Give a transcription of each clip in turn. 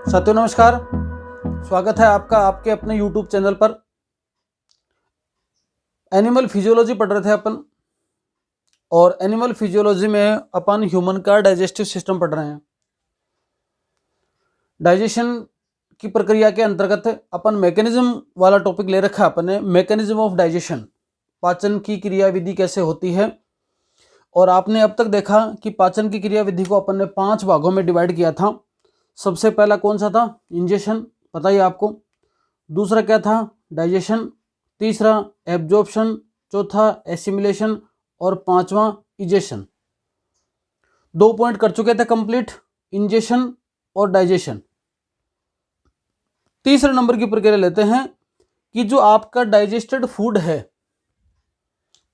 साथियों नमस्कार, स्वागत है आपका आपके अपने YouTube चैनल पर। एनिमल फिजियोलॉजी पढ़ रहे थे अपन, और एनिमल फिजियोलॉजी में अपन ह्यूमन का डाइजेस्टिव सिस्टम पढ़ रहे हैं। डाइजेशन की प्रक्रिया के अंतर्गत अपन मैकेनिज्म वाला टॉपिक ले रखा है अपन ने, मैकेनिज्म ऑफ डाइजेशन, पाचन की क्रियाविधि कैसे होती है। और आपने अब तक देखा कि पाचन की क्रियाविधि को अपन ने 5 भागों में डिवाइड किया था। सबसे पहला कौन सा था? इंजेशन, पता ही आपको। दूसरा क्या था? डाइजेशन। तीसरा एब्जॉर्प्शन। चौथा एसिमिलेशन। और पांचवा इजेशन। 2 पॉइंट कर चुके थे कंप्लीट, इंजेशन और डाइजेशन। तीसरे नंबर की प्रक्रिया लेते हैं कि जो आपका डाइजेस्टेड फूड है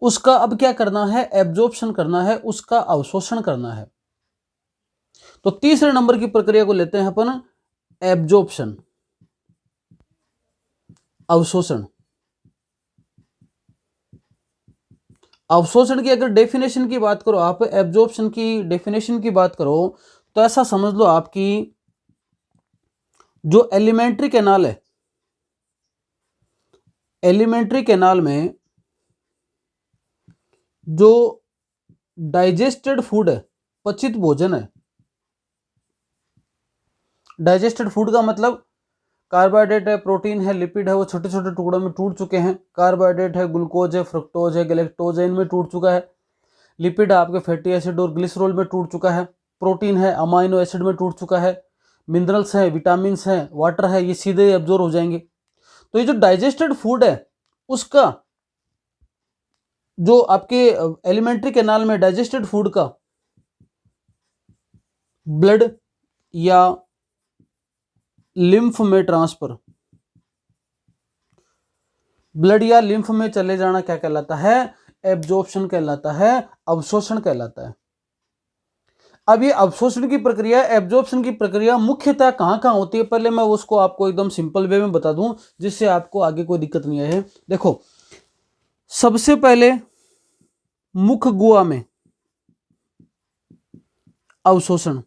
उसका अब क्या करना है? एब्जॉर्प्शन करना है, उसका अवशोषण करना है। तो तीसरे नंबर की प्रक्रिया को लेते हैं अपन एब्जॉर्प्शन, अवशोषण। अवशोषण की अगर डेफिनेशन की बात करो, आप एब्जॉर्प्शन की डेफिनेशन की बात करो, तो ऐसा समझ लो आपकी जो एलिमेंट्री कैनाल है, एलिमेंट्री कैनाल में जो डाइजेस्टेड फूड है, पचित भोजन है। डाइजेस्टेड फूड का मतलब कार्बोहाइड्रेट है, प्रोटीन है, लिपिड है, वो छोटे छोटे टुकड़ों में टूट चुके हैं। कार्बोहाइड्रेट है, ग्लूकोज है, फ्रुक्टोज है, गैलेक्टोज है, इनमें टूट चुका है। लिपिड आपके फैटी एसिड और ग्लिसरॉल में टूट चुका है। प्रोटीन है, अमाइनो एसिड में टूट चुका है। मिनरल्स हैं, विटामिन्स हैं, वाटर है, ये सीधे एब्जॉर्ब हो जाएंगे। तो ये जो डाइजेस्टेड फूड है उसका, जो आपके एलिमेंट्री कैनाल में डाइजेस्टेड फूड का ब्लड या लिम्फ में ट्रांसफर, ब्लड या लिम्फ में चले जाना क्या कहलाता है? एब्जॉर्प्शन कहलाता है, अवशोषण कहलाता है। अब ये अवशोषण की प्रक्रिया, एब्जॉर्प्शन की प्रक्रिया मुख्यतः कहां कहां होती है, पहले मैं उसको आपको एकदम सिंपल वे में बता दूं जिससे आपको आगे कोई दिक्कत नहीं आए। देखो, सबसे पहले मुख गुहा में अवशोषण,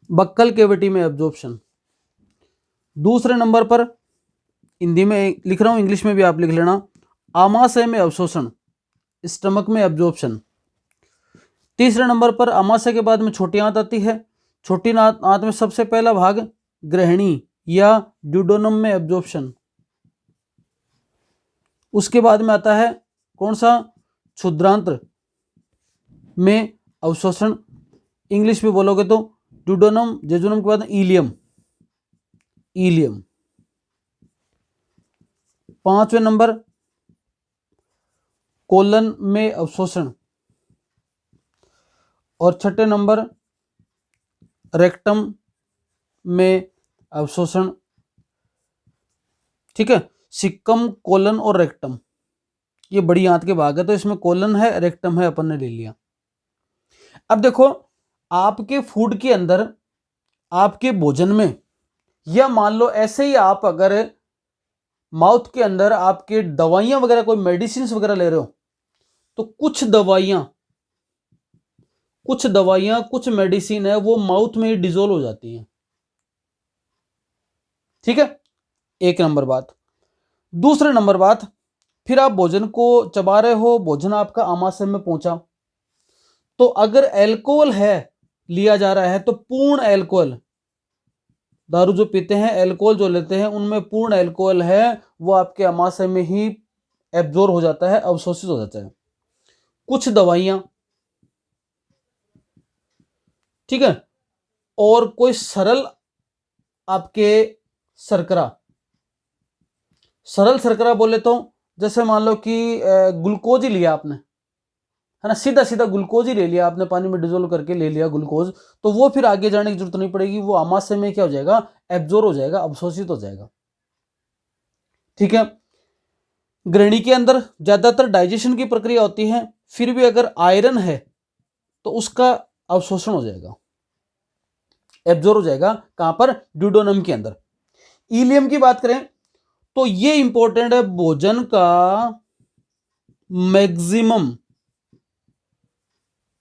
बक्कल कैविटी में एब्जॉर्प्शन। दूसरे नंबर पर, हिंदी में लिख रहा हूं, इंग्लिश में भी आप लिख लेना, आमाशय में अवशोषण, स्टमक में एब्जॉर्प्शन। तीसरे नंबर पर आमाशय के बाद में छोटी आंत आती है। छोटी आंत में सबसे पहला भाग ग्रहणी या ड्यूडेनम में एब्जॉर्प्शन। उसके बाद में आता है कौन सा? क्षुद्रांत्र में अवशोषण। इंग्लिश में बोलोगे तो ड्यूडेनम, जेजुनम के बाद इलियम, इलियम। पांचवें नंबर कोलन में अवशोषण। और छठे नंबर रेक्टम में अवशोषण। ठीक है, सिक्कम, कोलन और रेक्टम, ये बड़ी आंत के भाग है, तो इसमें कोलन है, रेक्टम है, अपन ने ले लिया। अब देखो, आपके फूड के अंदर, आपके भोजन में, या मान लो ऐसे ही आप अगर माउथ के अंदर आपके दवाइयां वगैरह, कोई मेडिसिन वगैरह ले रहे हो, तो कुछ दवाइयां, कुछ मेडिसिन है वो माउथ में ही डिजोल्व हो जाती हैं। ठीक है, एक नंबर बात। दूसरे नंबर बात, फिर आप भोजन को चबा रहे हो, भोजन आपका आमाशय में पहुंचा, तो अगर अल्कोहल है, लिया जा रहा है, तो पूर्ण अल्कोहल, दारू जो पीते हैं, अल्कोहल जो लेते हैं, उनमें पूर्ण अल्कोहल है, वो आपके आमाशय में ही एब्जॉर्ब हो जाता है, अवशोषित हो जाता है। कुछ दवाइयां, ठीक है, और कोई सरल आपके शर्करा, सरल शर्करा बोले तो जैसे मान लो कि ग्लूकोज ही लिया आपने, है ना, सीधा सीधा ग्लूकोज ही ले लिया आपने, पानी में डिजोल्व करके ले लिया ग्लूकोज, तो वो फिर आगे जाने की जरूरत नहीं पड़ेगी, वो आमाशय में क्या हो जाएगा? एब्जॉर्ब हो जाएगा, अवशोषित हो जाएगा। ठीक है, ग्रहणी के अंदर ज्यादातर डाइजेशन की प्रक्रिया होती है, फिर भी अगर आयरन है तो उसका अवशोषण हो जाएगा, एब्जॉर्ब हो जाएगा। कहां पर? ड्यूडेनम के अंदर। इलियम की बात करें तो ये इंपॉर्टेंट है, भोजन का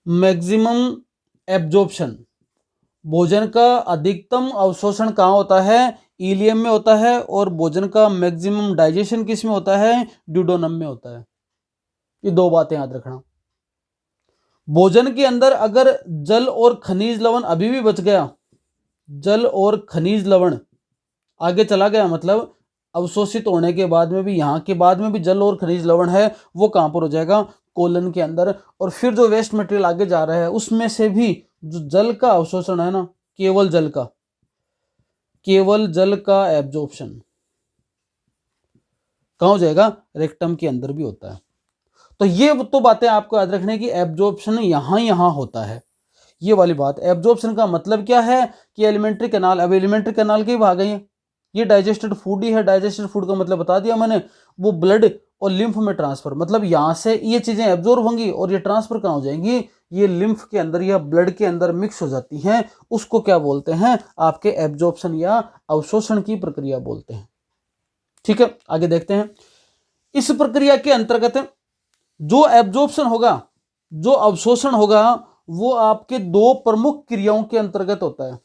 मैक्सिमम एब्जॉर्प्शन, भोजन का अधिकतम अवशोषण कहाँ होता है? इलियम में होता है। और भोजन का मैक्सिमम डाइजेशन किस में होता है? ड्यूडेनम में होता है। ये दो बातें याद रखना। भोजन के अंदर अगर जल और खनिज लवण अभी भी बच गया, जल और खनिज लवण आगे चला गया, मतलब अवशोषित होने के बाद में भी, यहाँ के बाद में भी जल और खनिज लवण है, वो कहाँ पर हो जाएगा? कोलन के अंदर। और फिर जो वेस्ट मटेरियल आगे जा रहा है उसमें से भी जो जल का अवशोषण है ना, केवल जल का एब्जॉर्प्शन कहाँ हो जाएगा? रेक्टम के अंदर भी होता है। तो ये तो बातें आपको याद रखने की, एब्जॉर्प्शन यहाँ होता है। ये वाली बात, एब्जॉर्प्शन का मतलब क्या है कि एलिमेंट्री कैनाल, अब एलिमेंट्री कैनाल के ही भाग है ये डाइजेस्टेड फूड ही है। डाइजेस्टेड फूड का मतलब बता दिया मैंने, वो ब्लड और लिम्फ में ट्रांसफर, मतलब यहाँ से ये चीजें एब्जॉर्ब होंगी और ये ट्रांसफर कहाँ हो जाएंगी? ये लिम्फ के अंदर या ब्लड के अंदर मिक्स हो जाती हैं। उसको क्या बोलते हैं? आपके एब्जॉर्प्शन या अवशोषण की प्रक्रिया बोलते हैं। ठीक है, आगे देखते हैं। इस प्रक्रिया के अंतर्गत जो एब्जॉर्प्शन होगा, जो अवशोषण होगा, वो आपके दो प्रमुख क्रियाओं के अंतर्गत होता है।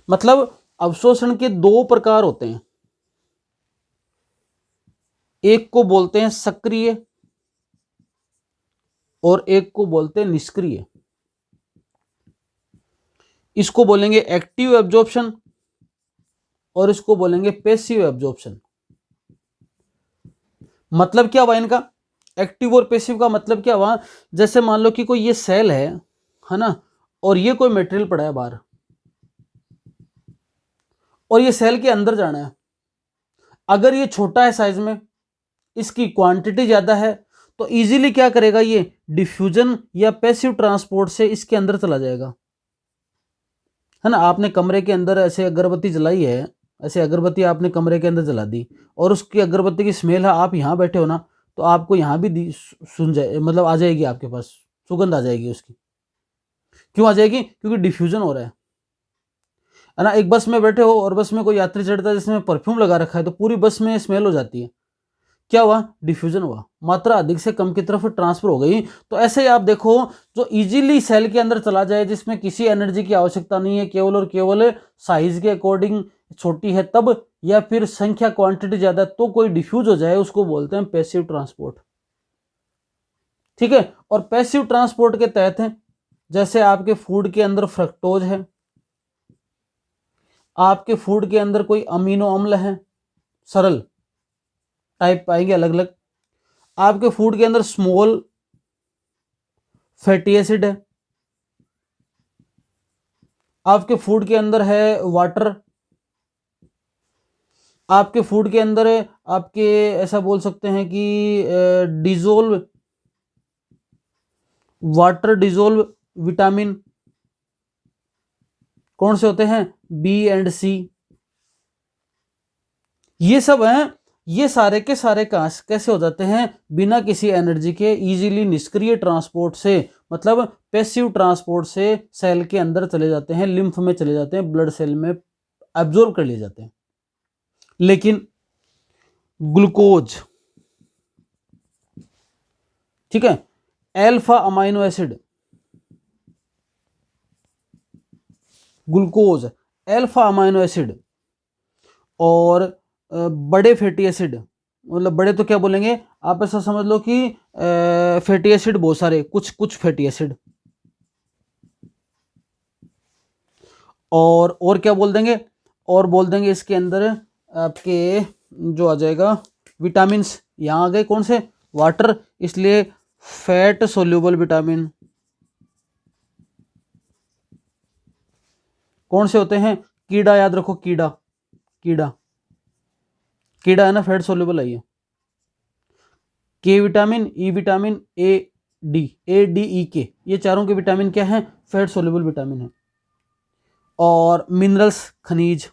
मतलब अवशोषण के दो प्रकार होते हैं, एक को बोलते हैं सक्रिय और एक को बोलते हैं निष्क्रिय। इसको बोलेंगे एक्टिव एब्जॉर्प्शन और इसको बोलेंगे पैसिव एब्जॉर्प्शन। मतलब क्या हुआ इनका? एक्टिव और पैसिव का मतलब क्या हुआ? जैसे मान लो कि कोई ये सेल है ना, और ये कोई मटेरियल पड़ा है बाहर, और ये सेल के अंदर जाना है। अगर ये छोटा है साइज में, इसकी क्वांटिटी ज्यादा है, तो इजीली क्या करेगा? ये डिफ्यूजन या पैसिव ट्रांसपोर्ट से इसके अंदर चला जाएगा, है ना। आपने कमरे के अंदर ऐसे अगरबत्ती जलाई है, ऐसे अगरबत्ती आपने कमरे के अंदर जला दी, और उसकी अगरबत्ती की स्मेल है, आप यहाँ बैठे हो ना, तो आपको यहाँ भी सुन जाए, मतलब आ जाएगी आपके पास, सुगंध आ जाएगी उसकी। क्यों आ जाएगी? क्योंकि डिफ्यूजन हो रहा है ना। एक बस में बैठे हो और बस में कोई यात्री चढ़ता है जिसमें परफ्यूम लगा रखा है, तो पूरी बस में स्मेल हो जाती है। क्या हुआ? डिफ्यूजन हुआ, मात्रा अधिक से कम की तरफ ट्रांसफर हो गई। तो ऐसे ही आप देखो, जो इजीली सेल के अंदर चला जाए, जिसमें किसी एनर्जी की आवश्यकता नहीं है, केवल और केवल साइज के अकॉर्डिंग छोटी है तब, या फिर संख्या क्वांटिटी ज्यादा तो कोई डिफ्यूज हो जाए, उसको बोलते हैं पैसिव ट्रांसपोर्ट। ठीक है। और पैसिव ट्रांसपोर्ट के तहत है, जैसे आपके फूड के अंदर फ्रक्टोज है, आपके फूड के अंदर कोई अमीनो अम्ल है, सरल टाइप पाएंगे अलग अलग, आपके फूड के अंदर स्मॉल फैटी एसिड है, आपके फूड के अंदर है वाटर, आपके फूड के अंदर आपके ऐसा बोल सकते हैं कि डिजोल्व वाटर डिजोल्व विटामिन कौन से होते हैं? बी एंड सी। ये सब हैं, ये सारे के सारे कैसे हो जाते हैं? बिना किसी एनर्जी के इजीली निष्क्रिय ट्रांसपोर्ट से, मतलब पैसिव ट्रांसपोर्ट से सेल के अंदर चले जाते हैं, लिम्फ में चले जाते हैं, ब्लड सेल में एब्जॉर्ब कर लिए जाते हैं। लेकिन ग्लूकोज, ठीक है, alpha amino acid, glucose, alpha amino acid और बड़े फैटी एसिड, मतलब बड़े तो क्या बोलेंगे आप, ऐसा समझ लो कि फैटी एसिड बहुत सारे, कुछ फैटी एसिड, और क्या बोल देंगे? और बोल देंगे इसके अंदर आपके जो आ जाएगा विटामिन्स, यहाँ आ गए कौन से? वाटर, इसलिए फैट सोल्यूबल विटामिन कौन से होते हैं? कीड़ा, याद रखो, कीड़ा है ना, फैट सोल्यूबल है ये। के vitamin, E vitamin, A D E के, ये चारों के विटामिन क्या है? फैट सोल्यूबल विटामिन है। और मिनरल्स, खनिज,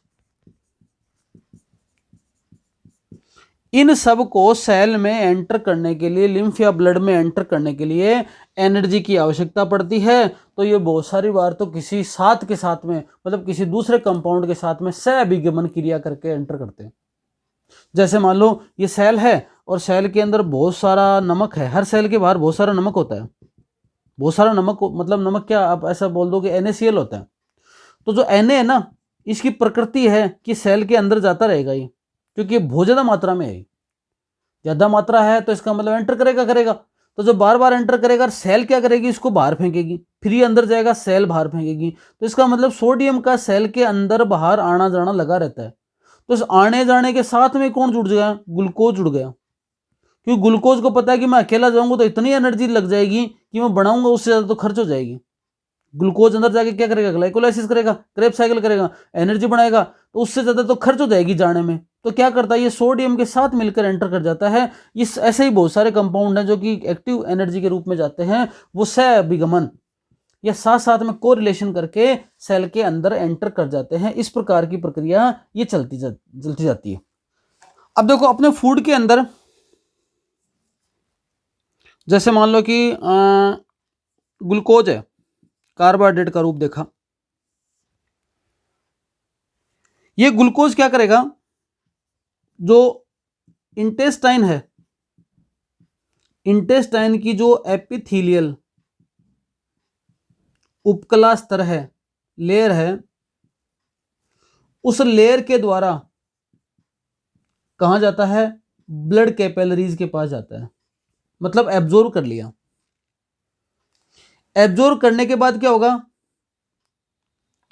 इन सब को सेल में एंटर करने के लिए, लिम्फ या ब्लड में एंटर करने के लिए एनर्जी की आवश्यकता पड़ती है। तो ये बहुत सारी बार तो किसी साथ के साथ में, मतलब किसी दूसरे कंपाउंड के साथ में सहअभिगमन क्रिया करके एंटर करते हैं। जैसे मान लो ये सेल है और सेल के अंदर बहुत सारा नमक है, हर सेल के बाहर बहुत सारा नमक होता है, बहुत सारा नमक, मतलब नमक क्या, आप ऐसा बोल दो कि NaCl होता है। तो जो Na है ना, इसकी प्रकृति है कि सेल के अंदर जाता रहेगा ये, क्योंकि ये बहुत ज़्यादा मात्रा में है। ज़्यादा मात्रा है तो इसका मतलब एंटर करेगा। तो जो बार बार एंटर करेगा, सेल क्या करेगी, इसको बाहर फेंकेगी, फिर ये अंदर जाएगा, सेल बाहर फेंकेगी। तो इसका मतलब सोडियम का सेल के अंदर बाहर आना जाना लगा रहता है। तो इस आने जाने के साथ में कौन जुड़ गया, ग्लूकोज जुड़ गया। क्योंकि ग्लूकोज को पता है कि मैं अकेला जाऊंगा तो इतनी एनर्जी लग जाएगी कि मैं बनाऊंगा उससे ज़्यादा तो खर्च हो जाएगी। ग्लूकोज अंदर जाके क्या करेगा, ग्लाइकोलाइसिस करेगा, क्रेब्स साइकिल करेगा, एनर्जी बनाएगा, तो उससे ज़्यादा तो खर्च हो जाएगी जाने में। तो क्या करता है, ये सोडियम के साथ मिलकर एंटर कर जाता है। इस ऐसे ही बहुत सारे कंपाउंड हैं जो कि एक्टिव एनर्जी के रूप में जाते हैं, वो सह अभिगमन या साथ साथ में कोरिलेशन करके सेल के अंदर एंटर कर जाते हैं। इस प्रकार की प्रक्रिया ये चलती जाती है। अब देखो अपने फूड के अंदर जैसे मान लो कि ग्लूकोज है, कार्बोहाइड्रेट का रूप देखा। ये ग्लूकोज क्या करेगा, जो इंटेस्टाइन है, इंटेस्टाइन की जो एपिथेलियल उपकला स्तर है, लेयर है, उस लेयर के द्वारा कहां जाता है, ब्लड कैपिलरीज के पास जाता है। मतलब एब्जॉर्ब कर लिया। एब्जॉर्ब करने के बाद क्या होगा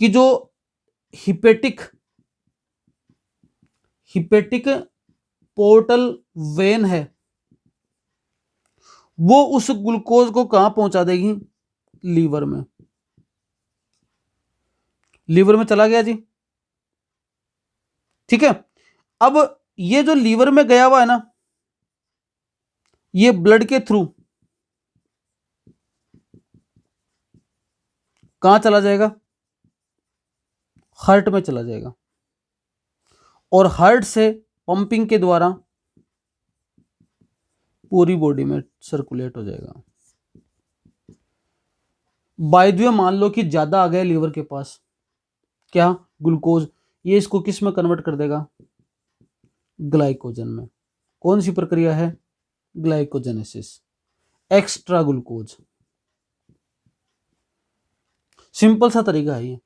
कि जो हिपेटिक पोर्टल वेन है, वो उस ग्लूकोज को कहां पहुंचा देगी, लीवर में। लीवर में चला गया जी, ठीक है। अब ये जो लीवर में गया हुआ है ना, ये ब्लड के थ्रू कहां चला जाएगा, हार्ट में चला जाएगा, और हार्ट से पंपिंग के द्वारा पूरी बॉडी में सर्कुलेट हो जाएगा। बाय द वे मान लो कि ज्यादा आ गया लीवर के पास, क्या, ग्लूकोज, ये इसको किस में कन्वर्ट कर देगा, ग्लाइकोजन में। कौन सी प्रक्रिया है, ग्लाइकोजेनेसिस, एक्स्ट्रा ग्लूकोज। सिंपल सा तरीका है ये,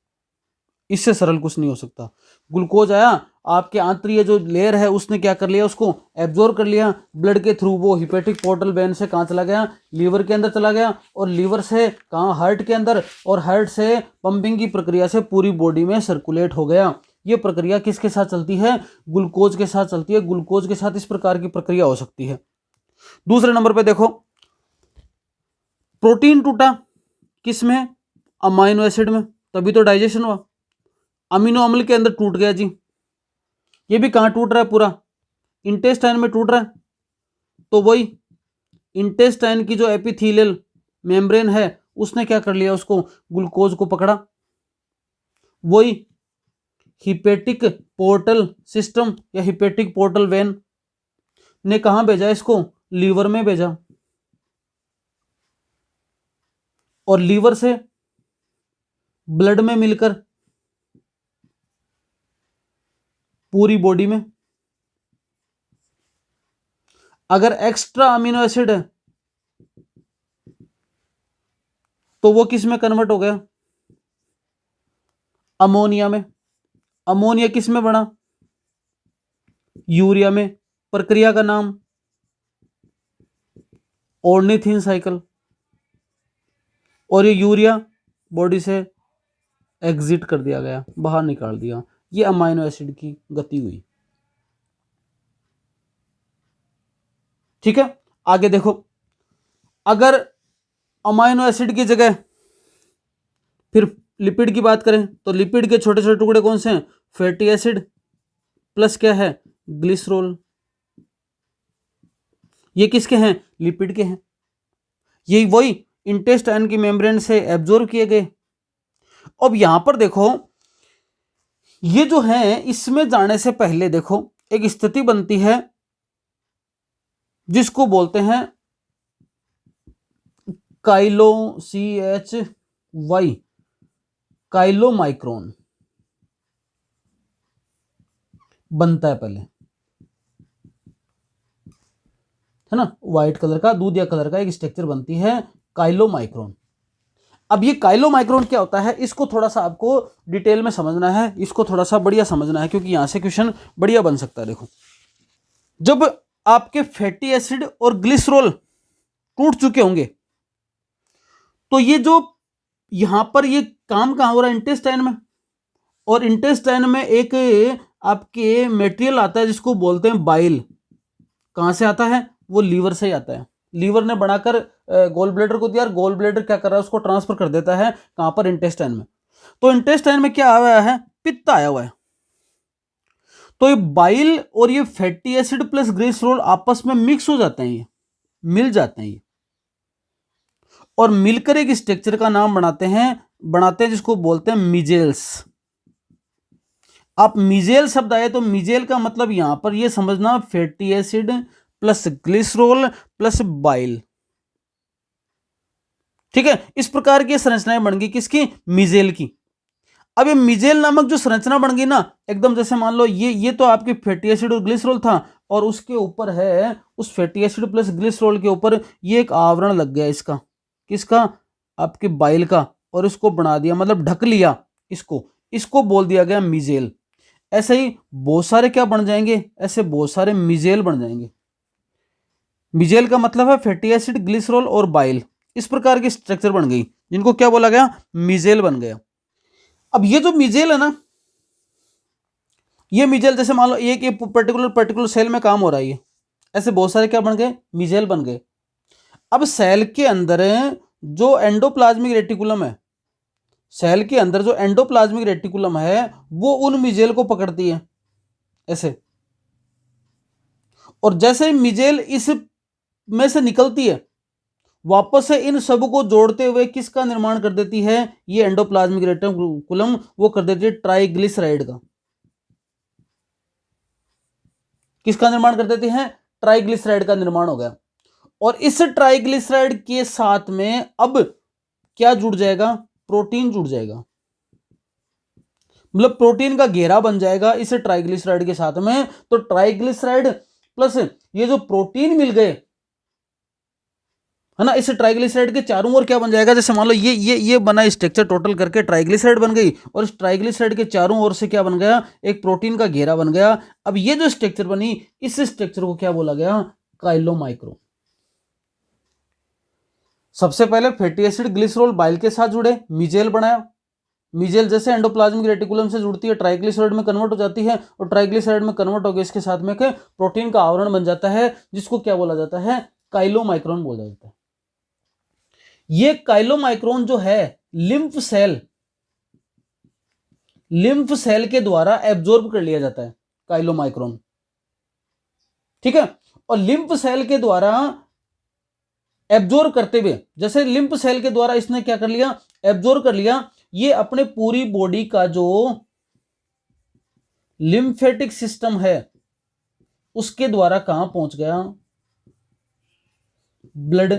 इससे सरल कुछ नहीं हो सकता। ग्लूकोज आया, आपके आंतरिक जो लेयर है उसने क्या कर लिया, उसको एब्जॉर्ब कर लिया ब्लड के थ्रू, वो हिपेटिक पोर्टल वेन से कहाँ चला गया, लीवर के अंदर चला गया, और लीवर से कहाँ, हार्ट के अंदर, और हार्ट से पंपिंग की प्रक्रिया से पूरी बॉडी में सर्कुलेट हो गया। ये प्रक्रिया किसके साथ चलती है, ग्लूकोज के साथ चलती है। ग्लूकोज के साथ इस प्रकार की प्रक्रिया हो सकती है। दूसरे नंबर पे देखो, प्रोटीन टूटा किसमें, अमाइनो एसिड में, तभी तो डाइजेशन हुआ। अमीनो अम्ल के अंदर टूट गया जी, ये भी कहां टूट रहा है, पूरा इंटेस्टाइन में टूट रहा है। तो वही इंटेस्टाइन की जो एपिथेलियल मेम्ब्रेन है, उसने क्या कर लिया, उसको ग्लूकोज को पकड़ा। वही हिपेटिक पोर्टल सिस्टम या हिपेटिक पोर्टल वेन ने कहां भेजा, इसको लीवर में भेजा, और लीवर से ब्लड में मिलकर पूरी बॉडी में। अगर एक्स्ट्रा अमीनो एसिड है तो वो किस में कन्वर्ट हो गया, अमोनिया में। अमोनिया किस में बना, यूरिया में। प्रक्रिया का नाम ऑर्निथिन साइकिल। और ये यूरिया बॉडी से एग्जिट कर दिया गया, बाहर निकाल दिया। ये अमाइनो एसिड की गति हुई, ठीक है। आगे देखो, अगर अमाइनो एसिड की जगह फिर लिपिड की बात करें तो लिपिड के छोटे छोटे टुकड़े कौन से हैं, फैटी एसिड प्लस क्या है, ग्लिसरॉल। ये किसके हैं, लिपिड के हैं। यही वही इंटेस्टाइन की मेम्ब्रेन से एब्जॉर्ब किए गए। अब यहां पर देखो, ये जो है, इसमें जाने से पहले देखो एक स्थिति बनती है जिसको बोलते हैं CHY, काइलोमाइक्रोन बनता है पहले, है ना। व्हाइट कलर का, दूधिया कलर का एक स्ट्रक्चर बनती है काइलोमाइक्रोन। अब ये काइलोमाइक्रोन क्या होता है, इसको थोड़ा सा आपको डिटेल में समझना है, इसको थोड़ा सा बढ़िया समझना है, क्योंकि यहां से क्वेश्चन बढ़िया बन सकता है। देखो, जब आपके फैटी एसिड और ग्लिसरॉल टूट चुके होंगे तो ये जो यहां पर ये काम कहां हो रहा है, इंटेस्टाइन में, और इंटेस्टाइन में एक आपके मटेरियल आता है जिसको बोलते हैं बाइल। कहां से आता है, वो लीवर से ही आता है। लीवर ने बनाकर गोल ब्लैडर को दिया, और गोल ब्लैडर क्या कर रहा है, उसको ट्रांसफर कर देता है कहां पर, इंटेस्टाइन में। तो इंटेस्टाइन में क्या आया है, पित्त आया हुआ है। तो ये बाइल और ये फैटी एसिड प्लस ग्लिसरॉल आपस में मिक्स हो जाते हैं, ये मिल जाते हैं ये, और मिलकर एक स्ट्रक्चर का नाम बनाते हैं जिसको बोलते हैं मिजेल्स। आप मिजेल शब्द आए तो मिजेल का मतलब यहां पर ये समझना, fatty acid plus glycerol plus bile. ठीक है, इस प्रकार की संरचनाएं बन गई किसकी, मिजेल की। अब ये मिजेल नामक जो संरचना बन गई ना, एकदम जैसे मान लो ये तो आपकी फैटी एसिड और ग्लिसरॉल था, और उसके ऊपर है, उस फैटी एसिड प्लस ग्लिसरॉल के ऊपर ये एक आवरण लग गया इसका, किसका, आपके बाइल का, और इसको बना दिया, मतलब ढक लिया इसको बोल दिया गया मिजेल। ऐसे ही बहुत सारे क्या बन जाएंगे, ऐसे बहुत सारे मिजेल बन जाएंगे। मिजेल का मतलब है फैटी एसिड, ग्लिसरॉल और बाइल, इस प्रकार की स्ट्रक्चर बन गई, जिनको क्या बोला गया, मिजेल बन गया। अब ये जो मिजेल है ना, ये मिजेल जैसे मान लो एक पर्टिकुलर सेल में काम हो रहा है, ये ऐसे बहुत सारे क्या बन गए, मिजेल बन गए। अब सेल के अंदर जो एंडोप्लाज्मिक रेटिकुलम है, सेल के अंदर जो एंडोप्लाज्मिक रेटिकुलम है, वो उन मिजेल को पकड़ती है ऐसे, और जैसे मिजेल इस में से निकलती है, वापस से इन सब को जोड़ते हुए किसका निर्माण कर देती है, ये एंडोप्लाज्मिक रेटिकुलम वो कर देती है ट्राइग्लिसराइड का। किसका निर्माण कर देती है, ट्राइग्लिसराइड का निर्माण हो गया। और इस ट्राइग्लिसराइड के साथ में अब क्या जुड़ जाएगा, प्रोटीन जुड़ जाएगा, मतलब प्रोटीन का घेरा बन जाएगा इस ट्राइग्लिसराइड के साथ में। तो ट्राइग्लिसराइड प्लस ये जो प्रोटीन मिल गए है ना, इस ट्राइग्लिसराइड के चारों ओर क्या बन जाएगा, जैसे मान लो ये बना स्ट्रक्चर टोटल करके ट्राइग्लिसराइड बन गई, और इस ट्राइग्लिसराइड के चारों ओर से क्या बन गया, एक प्रोटीन का घेरा बन गया। अब ये जो स्ट्रक्चर बनी, इस स्ट्रक्चर को क्या बोला गया, काइलोमाइक्रोन। सबसे पहले फैटी एसिड ग्लिसरॉल बाइल के साथ जुड़े, मिजेल बनाया। मिजेल जैसे एंडोप्लाज्मिक रेटिकुलम से जुड़ती है, ट्राइग्लिसराइड में कन्वर्ट हो जाती है, और ट्राइग्लिसराइड में कन्वर्ट हो गया इसके साथ में प्रोटीन का आवरण बन जाता है, जिसको क्या बोला जाता है, काइलोमाइक्रोन बोला जाता है। ये काइलोमाइक्रोन जो है लिम्फ सेल के द्वारा एब्जॉर्ब कर लिया जाता है काइलोमाइक्रोन। ठीक है, और लिम्फ सेल के द्वारा एब्जॉर्ब करते हुए, जैसे लिम्फ सेल के द्वारा इसने क्या कर लिया, एब्जॉर्ब कर लिया, ये अपने पूरी बॉडी का जो लिम्फेटिक सिस्टम है उसके द्वारा कहां पहुंच गया, ब्लड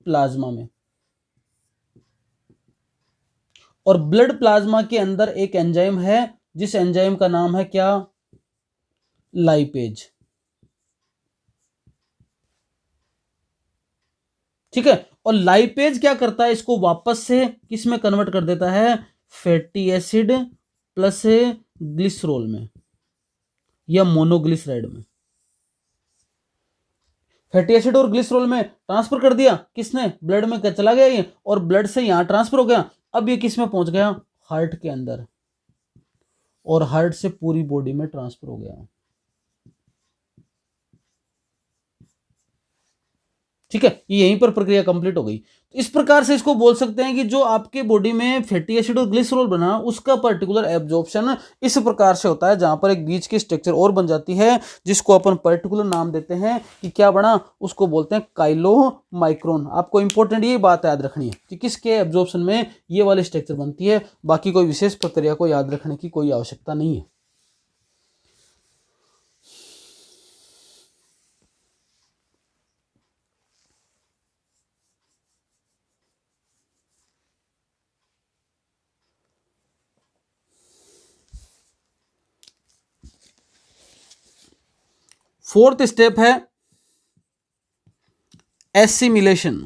प्लाज्मा में। और ब्लड प्लाज्मा के अंदर एक एंजाइम है, जिस एंजाइम का नाम है क्या, लाइपेज। ठीक है, और लाइपेज क्या करता है, इसको वापस से किस में कन्वर्ट कर देता है, फैटी एसिड प्लस ग्लिसरॉल में या मोनोग्लिसराइड में। फैटी एसिड और ग्लिसरॉल में ट्रांसफर कर दिया किसने, ब्लड में चला गया ये, और ब्लड से यहां ट्रांसफर हो गया। अब ये किस में पहुंच गया, हार्ट के अंदर, और हार्ट से पूरी बॉडी में ट्रांसफर हो गया। ठीक है, ये यहीं पर प्रक्रिया कंप्लीट हो गई। तो इस प्रकार से इसको बोल सकते हैं कि जो आपके बॉडी में फैटी एसिड और ग्लिसरॉल बना, उसका पर्टिकुलर एब्जॉर्प्शन इस प्रकार से होता है, जहां पर एक बीच की स्ट्रक्चर और बन जाती है, जिसको अपन पर्टिकुलर नाम देते हैं कि क्या बना, उसको बोलते हैं काइलोमाइक्रोन। आपको इंपॉर्टेंट ये बात याद रखनी है कि किसके एब्जॉर्प्शन में ये वाली स्ट्रक्चर बनती है, बाकी कोई विशेष प्रक्रिया को याद रखने की कोई आवश्यकता नहीं है। फोर्थ स्टेप है एसिमिलेशन।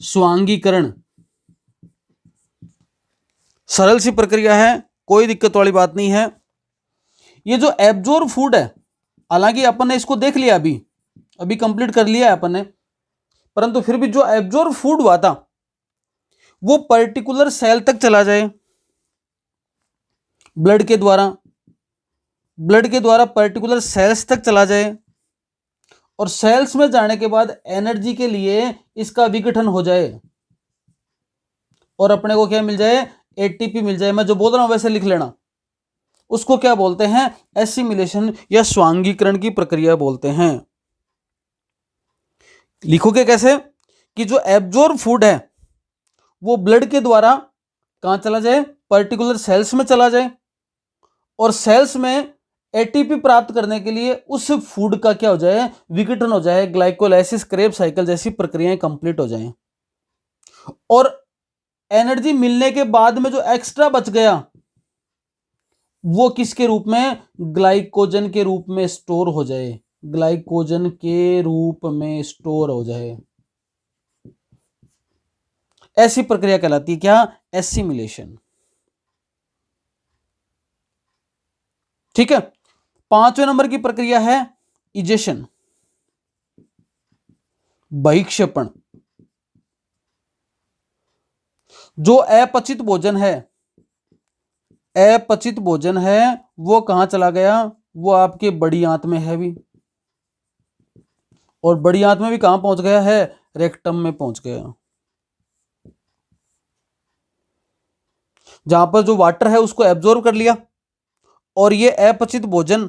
स्वांगीकरण। सरल सी प्रक्रिया है, कोई दिक्कत वाली बात नहीं है। ये जो एब्जॉर्ब फूड है, हालांकि अपन ने इसको देख लिया, अभी कंप्लीट कर लिया है अपन ने, परंतु फिर भी जो एब्जॉर्ब फूड हुआ था वो पर्टिकुलर सेल तक चला जाए ब्लड के द्वारा पर्टिकुलर सेल्स तक चला जाए, और सेल्स में जाने के बाद एनर्जी के लिए इसका विघटन हो जाए और अपने को क्या मिल जाए, एटीपी मिल जाए। मैं जो बोल रहा हूं वैसे लिख लेना। उसको क्या बोलते हैं, एसिमिलेशन या स्वांगीकरण की प्रक्रिया बोलते हैं। लिखोगे कैसे कि जो एब्जॉर्ब फूड है वो ब्लड के द्वारा कहां चला जाए, पर्टिकुलर सेल्स में चला जाए, और सेल्स में एटीपी प्राप्त करने के लिए उस फूड का क्या हो जाए, विघटन हो जाए, ग्लाइकोलाइसिस, क्रेब्स साइकिल जैसी प्रक्रियाएं कंप्लीट हो जाएं, और एनर्जी मिलने के बाद में जो एक्स्ट्रा बच गया वो किसके रूप में, ग्लाइकोजन के रूप में स्टोर हो जाए, ग्लाइकोजन के रूप में स्टोर हो जाए। ऐसी प्रक्रिया कहलाती है क्या, एसिमिलेशन। ठीक है। 5वें नंबर की प्रक्रिया है इजेशन, बहिक्षेपण। जो अपचित भोजन है वो कहां चला गया, वो आपके बड़ी आंत में है भी, और बड़ी आंत में भी कहां पहुंच गया है, रेक्टम में पहुंच गया। जहां पर जो वाटर है उसको एब्जॉर्ब कर लिया, और ये अपचित भोजन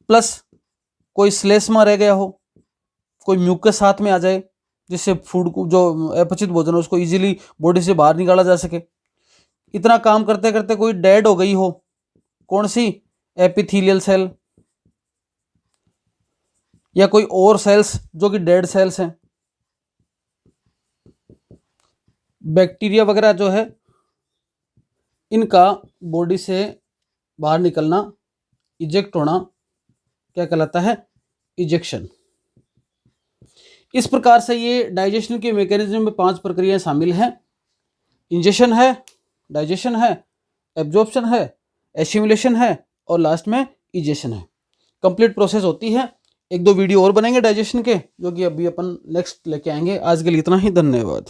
प्लस कोई श्लेष्मा रह गया हो, कोई म्यूकस साथ में आ जाए, जिससे फूड को, जो अपचित भोजन है उसको इजीली बॉडी से बाहर निकाला जा सके। इतना काम करते करते कोई डेड हो गई हो, कौन सी, एपिथेलियल सेल या कोई और सेल्स जो कि डेड सेल्स हैं, बैक्टीरिया वगैरह जो है, इनका बॉडी से बाहर निकलना, इजेक्ट होना, क्या कहलाता है, इजेक्शन। इस प्रकार से ये डाइजेशन के मैकेनिज्म में 5 प्रक्रियाएं शामिल हैं। इंजेशन है, डाइजेशन है, एब्जॉर्प्शन है, एसिमिलेशन है, और लास्ट में इजेशन है। कंप्लीट प्रोसेस होती है। 1-2 वीडियो और बनेंगे डाइजेशन के, जो कि अभी अपन नेक्स्ट लेके आएंगे। आज के लिए इतना ही, धन्यवाद।